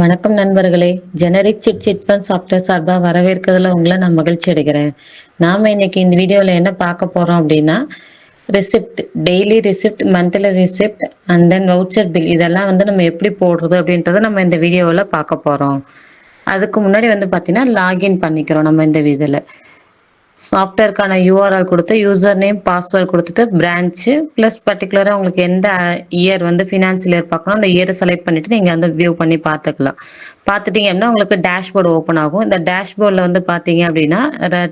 வணக்கம் நண்பர்களே. Generic sit sit fund software சார்பா வரவேற்கிறதுல உங்களை நான் மகிழ்ச்சி அடைகிறேன். நாம இன்னைக்கு இந்த வீடியோல என்ன பார்க்க போறோம் அப்படின்னா, receipt, daily receipt, monthly receipt and then voucher bill இதெல்லாம் நம்ம எப்படி போடுறது அப்படின்றத நம்ம இந்த வீடியோவில் பார்க்க போறோம். அதுக்கு முன்னாடி பார்த்தீங்கன்னா லாகின் பண்ணிக்கிறோம் நம்ம இந்த இதில். சாஃப்ட்வேர்க்கான யூஆர்எல் கொடுத்து யூசர் நேம் பாஸ்வேர்ட் கொடுத்துட்டு பிரான்ச்சு ப்ளஸ் பர்டிகுலராக உங்களுக்கு எந்த இயர் ஃபினான்சியல் இயர் பார்க்கணும் அந்த இயரை செலக்ட் பண்ணிட்டு நீங்கள் வியூ பண்ணி பார்த்துக்கலாம். பார்த்துட்டீங்க அப்படின்னா உங்களுக்கு டேஷ்போர்டு ஓப்பன் ஆகும். இந்த டேஷ்போர்டில் பார்த்தீங்க அப்படின்னா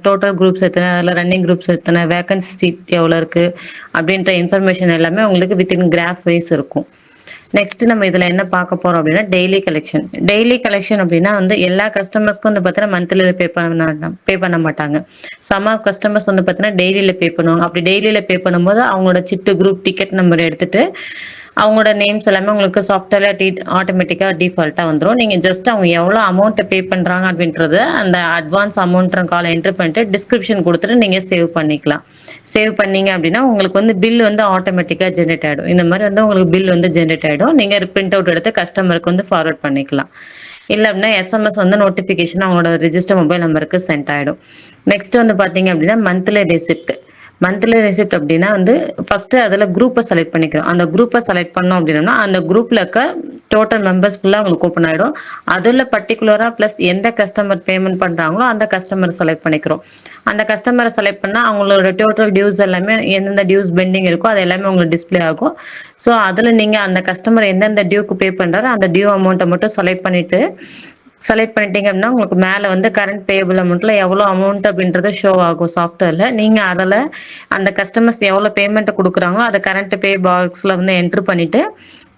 டோட்டல் குரூப்ஸ் எத்தனை, அதில் ரன்னிங் குரூப்ஸ் எத்தனை, வேகன்சி சீட் எவ்வளோ இருக்குது அப்படின்ற இன்ஃபர்மேஷன் எல்லாமே உங்களுக்கு வித்தின் கிராஃப் வைஸ் இருக்கும். நெக்ஸ்ட் நம்ம இதுல என்ன பார்க்க போறோம் அப்படின்னா டெய்லி கலெக்ஷன். டெய்லி கலெக்ஷன் அப்படின்னா எல்லா கஸ்டமர்ஸ்க்கும் பார்த்தீங்கன்னா மந்த்லியில பே பண்ண மாட்டாங்க. சம் ஆஃப் கஸ்டமர்ஸ் பார்த்தீங்கன்னா டெய்லியில பே பண்ணுவாங்க. அப்படி டெய்லியில பே பண்ணும்போது அவங்களோட சிட்டு குரூப் டிக்கெட் நம்பர் எடுத்துட்டு அவங்களோட நேம்ஸ் எல்லாமே உங்களுக்கு சாஃப்ட்வேர்ல ஆட்டோமேட்டிக்கா டிஃபால்ட்டா வந்துடும். நீங்க ஜஸ்ட் அவங்க எவ்வளவு அமௌண்ட் பே பண்றாங்க அப்படின்றது அந்த அட்வான்ஸ் அமௌண்ட் கால் என்டர் பண்ணிட்டு டிஸ்கிரிப்ஷன் கொடுத்துட்டு நீங்க சேவ் பண்ணிக்கலாம். சேவ் பண்ணீங்க அப்படின்னா உங்களுக்கு பில் ஆட்டோமேட்டிக்கா ஜென்ரேட் ஆயிடும். இந்த மாதிரி உங்களுக்கு பில் ஜென்ரேட் ஆயிடும். நீங்க பிரிண்ட் அவுட் எடுத்து கஸ்டமருக்கு ஃபார்வர்ட் பண்ணிக்கலாம். இல்ல அப்படின்னா எஸ்எம்எஸ் நோட்டிபிகேஷன் அவங்களோட ரிஜிஸ்டர் மொபைல் நம்பருக்கு சென்ட் ஆயிடும். நெக்ஸ்ட் பாத்தீங்க அப்படின்னா மந்த்லி ரெசிப்ட். மந்த்லி ரெசிப்ட் அப்படின்னா ஃபர்ஸ்ட் அதில் குரூப்பை செலக்ட் பண்ணிக்கிறோம். அந்த குரூப்பை செலக்ட் பண்ணோம் அப்படின்னா அந்த குரூப்ல இருக்க டோட்டல் மெம்பர்ஸ் ஃபுல்லாக உங்களுக்கு ஓப்பன் ஆகிடும். அதில் பர்டிகுலராக ப்ளஸ் எந்த கஸ்டமர் பேமெண்ட் பண்ணுறாங்களோ அந்த கஸ்டமர் செலக்ட் பண்ணிக்கிறோம். அந்த கஸ்டமரை செலக்ட் பண்ணால் அவங்களோட டோட்டல் டியூஸ் எல்லாமே எந்தெந்த டியூஸ் பெண்டிங் இருக்கோ அது எல்லாமே உங்களுக்கு டிஸ்பிளே ஆகும். ஸோ அதில் நீங்கள் அந்த கஸ்டமர் எந்தெந்த டியூக்கு பே பண்ணுறாரோ அந்த டியூ அமௌண்ட்டை மட்டும் செலக்ட் பண்ணிட்டீங்க அப்படின்னா உங்களுக்கு மேலே கரண்ட் பேபிள் அமௌண்ட்ல எவ்வளோ அமௌண்ட் அப்படின்றது ஷோ ஆகும் சாஃப்ட்வேர்ல. நீங்க அதில் அந்த கஸ்டமர்ஸ் எவ்வளோ பேமெண்ட் கொடுக்குறாங்களோ அதை கரண்ட் பே பாக்ஸ்ல என்ட்ரு பண்ணிட்டு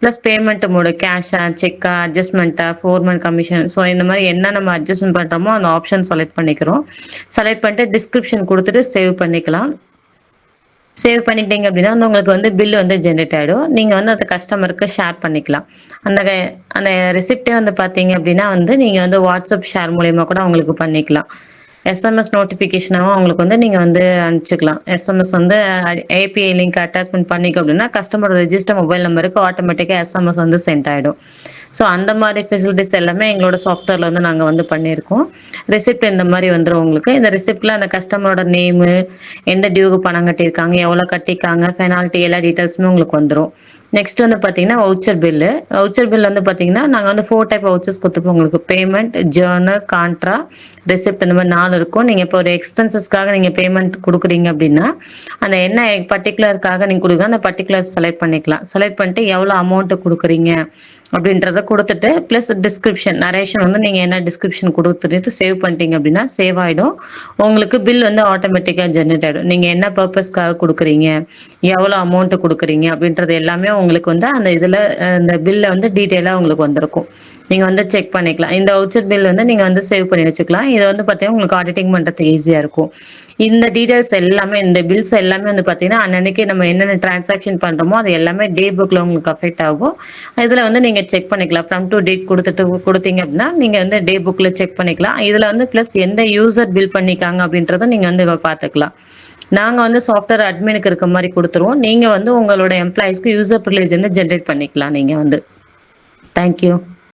ப்ளஸ் பேமெண்ட் மோடு கேஷா செக்கா அட்ஜஸ்ட்மெண்ட்டா 4 மந்த் கமிஷன் ஸோ இந்த மாதிரி என்ன நம்ம அட்ஜஸ்ட்மெண்ட் பண்ணுறோமோ அந்த ஆப்ஷன் செலக்ட் பண்ணிக்கிறோம். செலக்ட் பண்ணிட்டு டிஸ்கிரிப்ஷன் கொடுத்துட்டு சேவ் பண்ணிக்கலாம். சேவ் பண்ணிட்டீங்க அப்படின்னா உங்களுக்கு பில் ஜென்ரேட் ஆகிடும். நீங்கள் அந்த கஸ்டமருக்கு ஷேர் பண்ணிக்கலாம். அந்த அந்த ரெசிப்டே பார்த்தீங்க அப்படின்னா நீங்கள் வாட்ஸ்அப் ஷேர் மூலயமா கூட அவங்களுக்கு பண்ணிக்கலாம். எஸ்எம்எஸ் நோட்டிஃபிகேஷனாகவும் அவங்களுக்கு நீங்கள் அனுப்பிச்சிக்கலாம். எஸ்எம்எஸ் ஏபிஐ லிங்க் அட்டாச்மெண்ட் பண்ணிக்க அப்படின்னா கஸ்டமர் ரெஜிஸ்டர் மொபைல் நம்பருக்கு ஆட்டோமேட்டிக்காக எஸ்எம்எஸ் சென்ட் ஆகிடும். ஸோ அந்த மாதிரி ஃபெசிலிட்டிஸ் எல்லாமே எங்களோட சாஃப்ட்வேரில் நாங்கள் பண்ணியிருக்கோம். ரெசிப்ட் இந்த மாதிரி வந்துடும் உங்களுக்கு. இந்த ரெசிப்டில் அந்த கஸ்டமரோட நேமு, எந்த டியூக்கு பணம் கட்டியிருக்காங்க, எவ்வளோ கட்டியிருக்காங்க, பெனால்ட்டி எல்லா டீட்டெயில்ஸுமே உங்களுக்கு வந்துடும். நெக்ஸ்ட் பார்த்தீங்கன்னா வவுச்சர் பில்லு. வவுச்சர் பில் பார்த்தீங்கன்னா நாங்கள் 4 டைப் வவுச்சர்ஸ் கொடுத்துருப்போம் உங்களுக்கு. பேமெண்ட், ஜேர்னல், கான்ட்ரா, ரெசிப்ட் இந்த மாதிரி 4 இருக்கும். நீங்கள் இப்போ ஒரு எக்ஸ்பென்சஸ்க்காக நீங்கள் பேமெண்ட் கொடுக்குறீங்க அப்படின்னா அந்த என்ன பர்டிகுலருக்காக நீங்கள் கொடுக்குறீங்க அந்த பர்டிகுலர் செலக்ட் பண்ணிக்கலாம். செலக்ட் பண்ணிட்டு எவ்வளோ அமௌண்ட் கொடுக்குறீங்க அப்படின்றத கொடுத்துட்டு ப்ளஸ் டிஸ்கிரிப்ஷன் நரேஷன் நீங்கள் என்ன டிஸ்கிரிப்ஷன் கொடுத்துட்டு சேவ் பண்ணிட்டீங்க அப்படின்னா சேவ் ஆகிடும். உங்களுக்கு பில் ஆட்டோமேட்டிக்காக ஜென்ரேட் ஆகிடும். நீங்கள் என்ன பர்பஸ்க்காக கொடுக்குறீங்க, எவ்வளோ அமௌண்ட் கொடுக்குறீங்க அப்படின்றது எல்லாமே உங்களுக்கு அந்த இதில் இந்த பில்லை டீட்டெயிலாக உங்களுக்கு வந்திருக்கும். நீங்கள் செக் பண்ணிக்கலாம். இந்த வவுச்சர் பில் நீங்கள் சேவ் பண்ணி வச்சுக்கலாம். இதை பார்த்தீங்கன்னா உங்களுக்கு ஆடிட்டிங் பண்ணுறது ஈஸியாக இருக்கும். இந்த டீட்டெயில்ஸ் எல்லாமே இந்த பில்ஸ் எல்லாமே பார்த்தீங்கன்னா அன்னன்னைக்கு நம்ம என்னென்ன டிரான்சாக்ஷன் பண்ணுறோமோ அது எல்லாமே டே புக்கில் உங்களுக்கு அஃபெக்ட் ஆகும். இதில் நீங்கள் செக் பண்ணிக்கலாம். ஃப்ரம் டு டேட் கொடுத்தீங்க அப்படின்னா நீங்கள் டே புக்கில் செக் பண்ணிக்கலாம். இதில் ப்ளஸ் எந்த யூசர் பில் பண்ணிக்காங்க அப்படின்றத நீங்கள் பார்த்துக்கலாம். நாங்கள் சாஃப்ட்வேர் அட்மினுக்கு இருக்க மாதிரி கொடுத்துருவோம். நீங்கள் உங்களோட எம்ப்ளாயிஸ்க்கு யூசர் ப்ரிவிலேஜ் ஜென்ரேட் பண்ணிக்கலாம். நீங்கள் தேங்க்யூ.